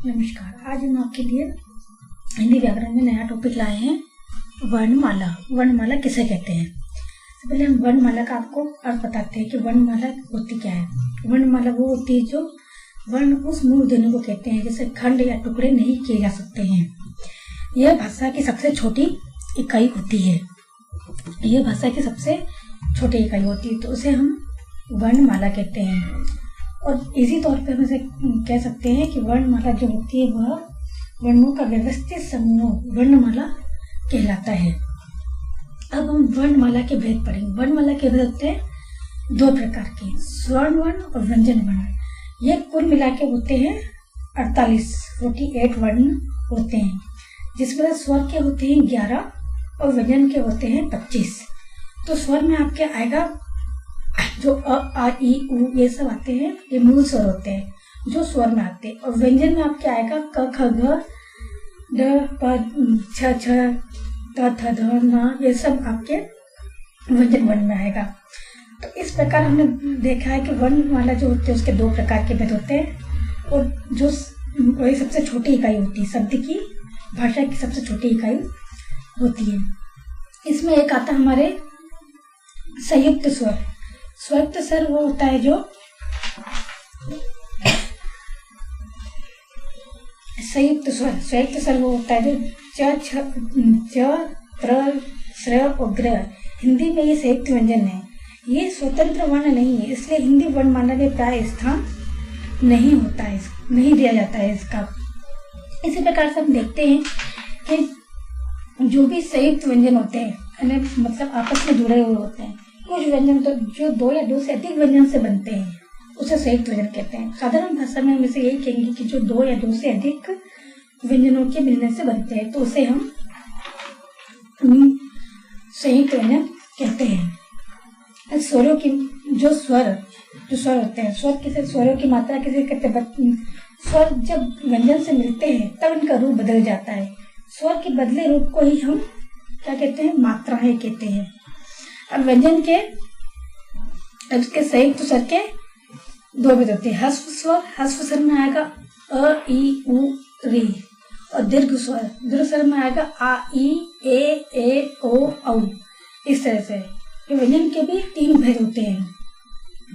नमस्कार। आज हम आपके लिए हिंदी व्याकरण में नया टॉपिक लाए हैं, वर्णमाला। वर्णमाला किसे कहते हैं? तो पहले हम वर्णमाला का आपको अर्थ बताते हैं कि वर्णमाला होती क्या है। वर्णमाला वो होती है जो वर्ण उस मूल ध्वनि को कहते हैं जैसे खंड या टुकड़े नहीं किए जा सकते हैं। यह भाषा की सबसे छोटी इकाई होती है। यह भाषा की सबसे छोटी इकाई होती है, तो उसे हम वर्णमाला कहते हैं। और इसी तौर पर हम इसे कह सकते हैं कि वर्णमाला जो होती है वह वर्णों का व्यवस्थित समूह वर्णमाला कहलाता है। अब हम वर्णमाला के भेद पढ़ेंगे। वर्णमाला के भेद होते हैं दो प्रकार के, स्वर्ण वर्ण और व्यंजन वर्ण। ये कुल मिला के होते हैं 48 वर्ण होते हैं, जिसमें स्वर के होते हैं 11 और व्यंजन के होते हैं 25। तो स्वर में आपके आएगा जो अ, आ, ई, उ ये सब आते हैं, ये मूल स्वर होते हैं जो स्वर में आते हैं। और व्यंजन में आपके आएगा क, ख, ग, ड, प, छ, त, थ, ध, न, ये सब आपके व्यंजन वर्ण में आएगा। तो इस प्रकार हमने देखा है कि वर्णमाला जो होती है उसके दो प्रकार के भेद होते हैं, और जो वही सबसे छोटी इकाई होती है, शब्द की भाषा की सबसे छोटी इकाई होती है। इसमें एक आता है हमारे संयुक्त स्वर। संयुक्त स्वर वो होता है जो संयुक्त स्वर वो होता है जो च, छ, च, त्र, स्र और ग्र। हिंदी में ये संयुक्त व्यंजन है। ये स्वतंत्र वर्ण नहीं है, इसलिए हिंदी वर्णमाला में प्राय स्थान नहीं होता है, नहीं दिया जाता है इसका। इसी प्रकार से हम देखते हैं कि जो भी संयुक्त व्यंजन होते हैं मतलब आपस में जुड़े हुए होते हैं। कुछ व्यंजन तो जो दो या दो से अधिक व्यंजन से बनते हैं उसे संयुक्त व्यंजन कहते हैं। साधारण भाषा में हम इसे यही कहेंगे कि जो दो या दो से अधिक व्यंजनों के मिलने से बनते हैं, तो उसे हम संयुक्त व्यंजन कहते हैं। स्वरों की जो स्वर होते हैं, स्वरों की मात्रा किसे कहते हैं? स्वर जब व्यंजन से मिलते हैं तब इनका रूप बदल जाता है। स्वर के बदले रूप को ही हम क्या कहते हैं? मात्राएं कहते हैं। अब व्यंजन के उसके संयुक्त स्वर के दो भेद होते हैं। हस्व स्वर में आएगा अ, ई, उ, री, और दीर्घ स्वर में आएगा आ, ई, ए, ओ, औ। इस तरह से व्यंजन के भी तीन भेद होते हैं।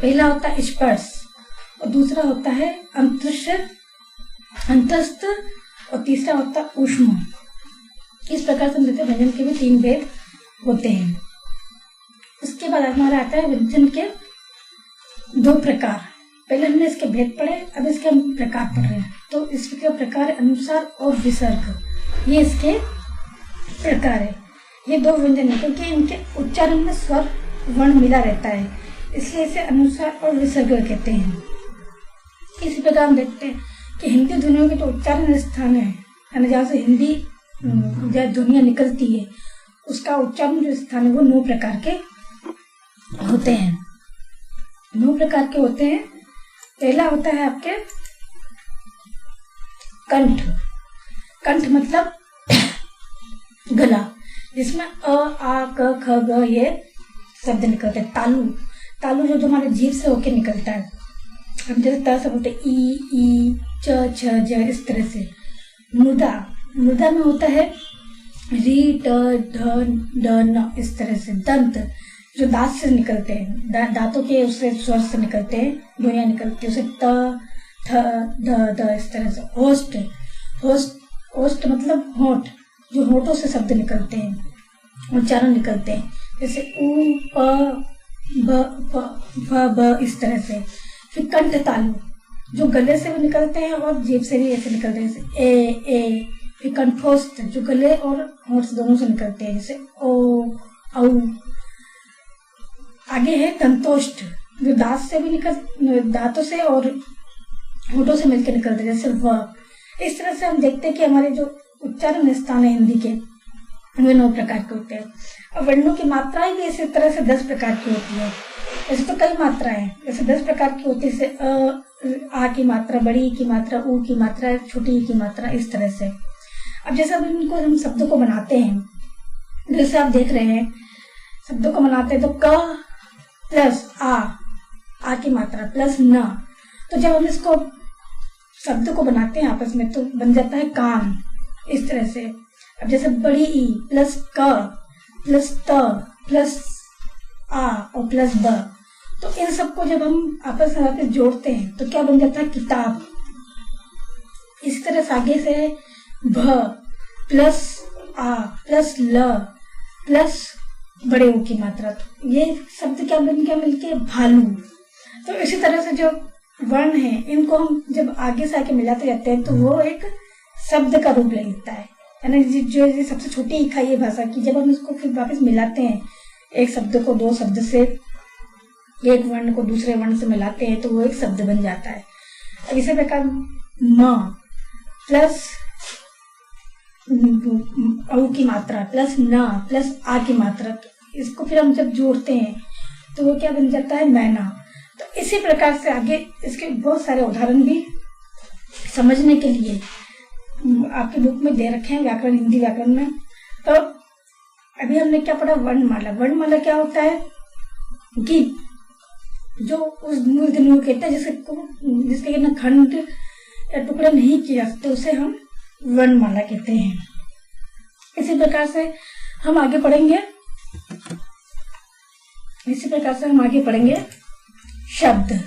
पहला होता है स्पर्श, और दूसरा होता है अंतस्थ, और तीसरा होता है ऊष्म। इस प्रकार से हम देखते हैं व्यंजन के भी तीन भेद होते हैं। उसके बाद हमारा आता है व्यंजन के दो प्रकार। पहले हमने इसके भेद पढ़े, अब इसके हम प्रकार पढ़ रहे हैं। तो इसके प्रकार अनुसार और विसर्ग, ये इसके प्रकार है। ये दो व्यंजन है क्योंकि इनके उच्चारण में स्वर वर्ण मिला रहता है, इसलिए इसे अनुसार और विसर्ग कहते हैं। इसी प्रकार हम देखते हैं कि हिंदी ध्वनियों के जो उच्चारण स्थान है जहाँ से हिंदी ध्वनियाँ निकलती है, उसका उच्चारण जो स्थान है वो 9 प्रकार के होते हैं। 9 प्रकार के होते हैं। पहला होता है आपके कंठ। कंठ मतलब गला, जिसमें अ, आ, क, ख, ग ये शब्द निकलते हैं। तालु जो हमारे जीभ से होके निकलता है। हम जैसे त से बोलते ई, च, छ, ज, इस तरह से। मुदा में होता है री, ट, ढ, ड, न, इस तरह से। दंत जो दांत से निकलते हैं, दांतों के उससे स्वर से निकलते हैं, ध्वनियां निकलती है, उसे त, थ, द, इस तरह से। होस्ट मतलब होंठ, जो होंठों से शब्द निकलते हैं, उच्चारण निकलते हैं, जैसे उ, प, ब, फ, ब, इस तरह से। फिर कंठ तालु जो गले से भी निकलते हैं और जीभ से भी ऐसे निकलते हैं, जैसे ए। फिर कंठोष्ठ जो गले और होंठ दोनों से निकलते हैं, जैसे ओ, औ। आगे है दंतोष्ठ जो दांतों से और होठों से मिलकर निकलते हैं, जैसे व। इस तरह से हम देखते हैं कि हमारे जो उच्चारण स्थान है हिंदी के वे 9 प्रकार के होते हैं। और वर्णों की मात्राएं भी इसी तरह से 10 प्रकार की होती है। ऐसे तो कई मात्राएं जैसे 10 प्रकार की होती है, जैसे आ की मात्रा, बड़ी की मात्रा, ऊ की मात्रा, छोटी की मात्रा, इस तरह से। अब जैसे अब इनको हम शब्दों को बनाते हैं, जैसे आप देख रहे हैं शब्दों को बनाते हैं तो क प्लस आ की मात्रा प्लस न, तो जब हम इसको शब्द को बनाते हैं आपस में तो बन जाता है कान, इस तरह से। अब जैसे बड़ी ई प्लस क प्लस त प्लस आ और प्लस ब, तो इन सबको जब हम आपस में जोड़ते हैं तो क्या बन जाता है किताब। इसी तरह से आगे से भ प्लस आ प्लस ल प्लस बड़े ऊ की मात्रा, ये शब्द क्या बन गया मिलके भालू। तो इसी तरह से जो वर्ण है इनको हम जब आगे से आगे मिलाते जाते हैं तो वो एक शब्द का रूप ले लेता है। यानी जो ये सबसे छोटी इकाई है भाषा की, जब हम इसको फिर वापस मिलाते हैं, एक शब्द को दो शब्द से, एक वर्ण को दूसरे वर्ण से मिलाते हैं तो वो एक शब्द बन जाता है। अब इसी प्रकार म प्लस औ की मात्रा प्लस न प्लस आ की मात्रा, इसको फिर हम जब जोड़ते हैं तो वो क्या बन जाता है मैना। तो इसी प्रकार से आगे इसके बहुत सारे उदाहरण भी समझने के लिए आपके बुक में दे रखे हैं व्याकरण, हिंदी व्याकरण में। तो अभी हमने क्या पढ़ा, वर्णमाला। वर्णमाला क्या होता है कि जो उस मूल कहते हैं जिसके न खंड या टुकड़े नहीं किए जाते उसे हम वर्णमाला कहते हैं। इसी प्रकार से हम आगे पढ़ेंगे शब्द।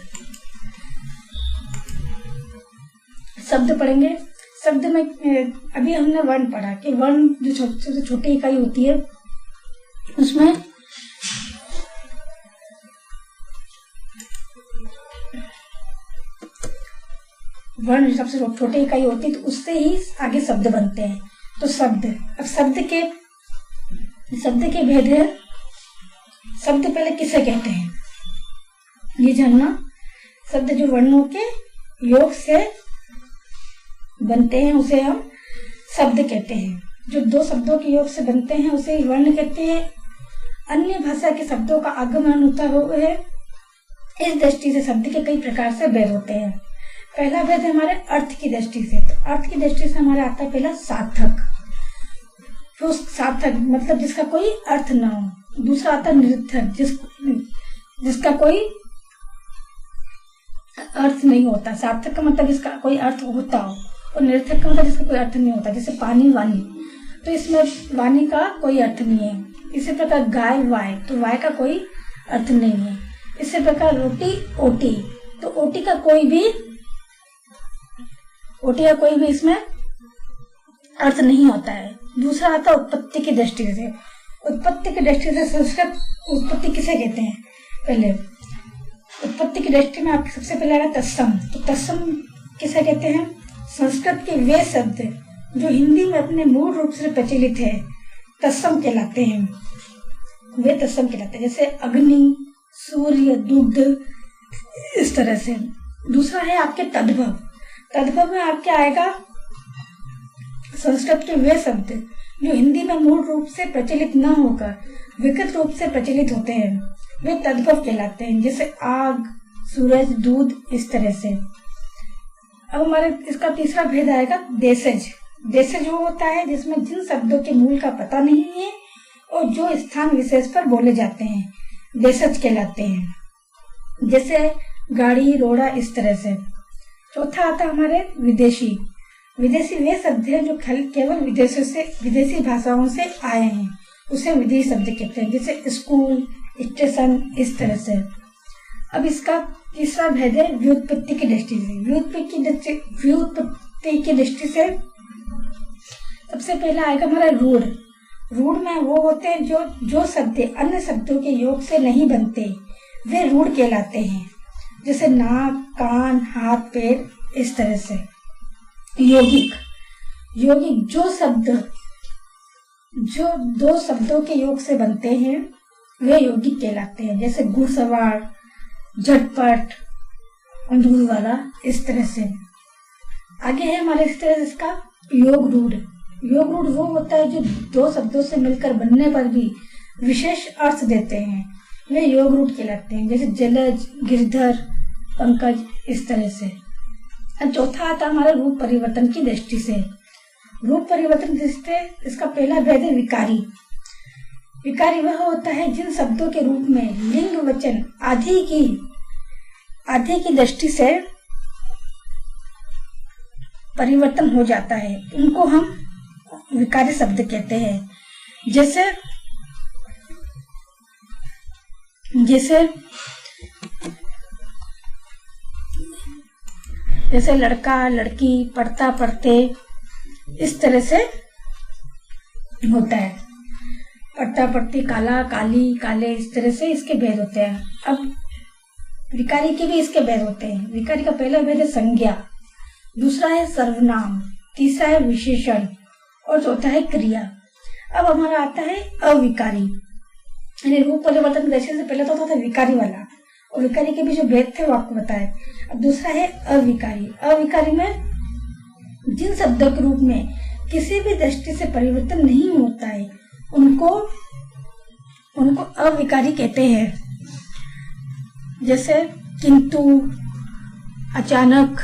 शब्द पढ़ेंगे। शब्द में अभी हमने वर्ण पढ़ा कि वर्ण जो सबसे छोटी इकाई होती है उसमें वर्ण सबसे छोटी इकाई होती है तो उससे ही आगे शब्द बनते हैं। तो शब्द, अब शब्द के भेद है। शब्द पहले किसे कहते हैं ये जानना। शब्द जो वर्णों के योग से बनते हैं उसे हम शब्द कहते हैं। जो दो शब्दों के योग से बनते हैं उसे वर्ण कहते हैं। अन्य भाषा के शब्दों का आगमन होता है। इस दृष्टि से शब्द के कई प्रकार से भेद होते हैं। पहला भेद है हमारे अर्थ की दृष्टि से। तो अर्थ की दृष्टि से हमारे आता है पहला सार्थक। तो सार्थक मतलब जिसका कोई अर्थ ना हो। दूसरा आता है निरर्थक, जिसका कोई अर्थ नहीं होता। सार्थक का मतलब जिसका कोई अर्थ होता हो और निरर्थक का मतलब जिसका कोई अर्थ नहीं होता। जैसे पानी, वाणी, तो इसमें वाणी का कोई अर्थ नहीं है। इसी प्रकार गाय, वाय, तो वाय का कोई अर्थ नहीं है। इसी प्रकार रोटी, ओटी, तो ओटी का कोई भी इसमें अर्थ नहीं होता है। दूसरा आता है उत्पत्ति की दृष्टि से। उत्पत्ति की दृष्टि से संस्कृत उत्पत्ति किसे कहते हैं? पहले उत्पत्ति की दृष्टि में आपके सबसे पहले आएगा तत्सम। तो तत्सम किसे कहते हैं? संस्कृत के वे शब्द जो हिंदी में अपने मूल रूप से प्रचलित है तत्सम कहलाते हैं। वे तत्सम कहलाते हैं, जैसे अग्नि, सूर्य, दुग्ध, इस तरह से। दूसरा है आपके तद्भव। तद्भव में आपके आएगा संस्कृत के वे शब्द जो हिंदी में मूल रूप से प्रचलित न होकर विकृत रूप से प्रचलित होते हैं, वे तद्भव कहलाते हैं, जैसे आग, सूरज, दूध, इस तरह से। अब हमारे इसका तीसरा भेद आएगा देशज। देशज वो होता है जिसमें जिन शब्दों के मूल का पता नहीं है और जो स्थान विशेष पर बोले जाते हैं देशज कहलाते हैं, जैसे गाड़ी, रोड़ा, इस तरह से। चौथा आता है हमारे विदेशी। विदेशी वे शब्द हैं जो केवल विदेशी भाषाओं से आए हैं, उसे विदेशी शब्द कहते हैं, जैसे स्कूल, स्टेशन, इस तरह से। अब इसका तीसरा भेद है व्युत्पत्ति की दृष्टि से। व्युत्पत्ति की दृष्टि से सबसे पहला आएगा हमारा रूढ़। रूढ़ में वो होते हैं जो शब्द अन्य शब्दों के योग से नहीं बनते, वे रूढ़ कहलाते हैं, जैसे नाक, कान, हाथ, पैर, इस तरह से। यौगिक जो दो शब्दों के योग से बनते हैं वे यौगिक कहलाते हैं, जैसे घुड़सवार, झटपट, दूध वाला, इस तरह से। आगे है हमारे इस तरह से इसका योग रूढ़। योग रूढ़ वो होता है जो दो शब्दों से मिलकर बनने पर भी विशेष अर्थ देते हैं, वे योग रूढ़ कहलाते हैं, जैसे जलज, गिरधर, पंकज, इस तरह से। चौथा आता हमारा रूप परिवर्तन की दृष्टि से। रूप परिवर्तन की दृष्टि से इसका पहला भेद है विकारी। विकारी वह होता है जिन शब्दों के रूप में लिंग, वचन आदि की दृष्टि से परिवर्तन हो जाता है, उनको हम विकारी शब्द कहते हैं। जैसे जैसे लड़का लड़की, पढ़ता पढ़ते, इस तरह से होता है। पढ़ता पढ़ती, काला काली, काले, इस तरह से इसके भेद होते हैं। अब विकारी के भी इसके भेद होते हैं। विकारी का पहला भेद है संज्ञा, दूसरा है सर्वनाम, तीसरा है विशेषण और चौथा है क्रिया। अब हमारा आता है अविकारी, यानी रूप परिवर्तन दृष्टि से पहले तो होता था विकारी वाला, और विकारी के भी जो भेद थे वो आपको बताए। अब दूसरा है अविकारी। अविकारी में जिन शब्दों के रूप में किसी भी दृष्टि से परिवर्तन नहीं होता है, उनको अविकारी कहते हैं। जैसे किंतु, अचानक,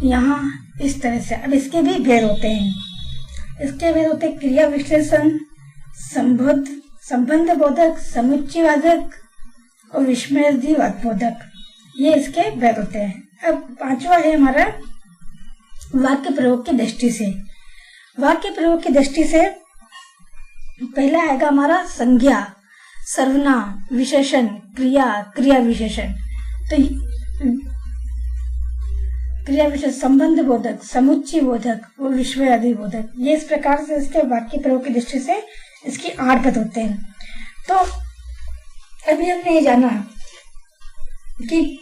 यहाँ, इस तरह से। अब इसके भी भेद होते हैं। इसके भेद होते हैं क्रिया विश्लेषण, संबंध बोधक, समुच्चयवादक और विस्मयादिवादक, ये इसके भेद होते हैं। अब पांचवा है हमारा वाक्य प्रयोग की दृष्टि से। वाक्य प्रयोग की दृष्टि से पहला आएगा हमारा संज्ञा, सर्वनाम, विशेषण, क्रिया, क्रिया विशेषण। तो क्रिया विशेषण, संबंध बोधक, समुच्चय बोधक और विस्मयादि बोधक, ये इस प्रकार से इसके वाक्य प्रयोग की दृष्टि से इसकी 8 भेद होते हैं। तो अभी हमने ये जाना कि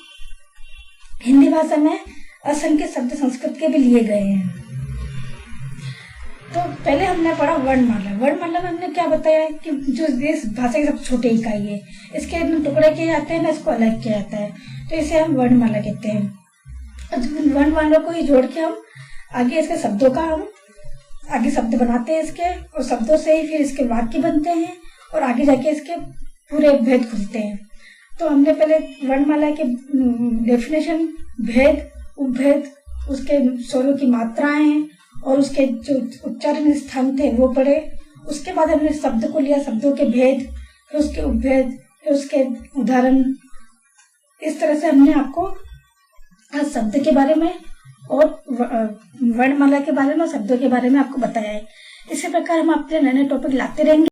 हिंदी भाषा में असंख्य शब्द संस्कृत के भी लिए गए हैं। तो पहले हमने पढ़ा वर्णमाला। वर्णमाला में हमने क्या बताया कि जो इस भाषा की सबसे छोटी इकाई है, इसके टुकड़े किए जाते हैं ना, इसको अलग किया जाता है, तो इसे हम वर्णमाला कहते हैं। वर्णमाला को ही जोड़ के हम आगे इसके शब्दों का हम आगे शब्द बनाते हैं इसके, और शब्दों से ही फिर इसके वाक्य बनते हैं और आगे जाके इसके पूरे भेद खुलते हैं। तो हमने पहले वर्णमाला के डेफिनेशन, भेद, उपभेद, उसके स्वरों की मात्राएं और उसके जो उच्चारण स्थान थे वो पढ़े। उसके बाद हमने शब्द को लिया, शब्दों के भेद, फिर उसके उपभेद, फिर उसके उदाहरण। इस तरह से हमने आपको आज शब्द के बारे में और वर्णमाला के बारे में, शब्दों के बारे में आपको बताया है। इसी प्रकार हम अपने नए नए टॉपिक लाते रहेंगे।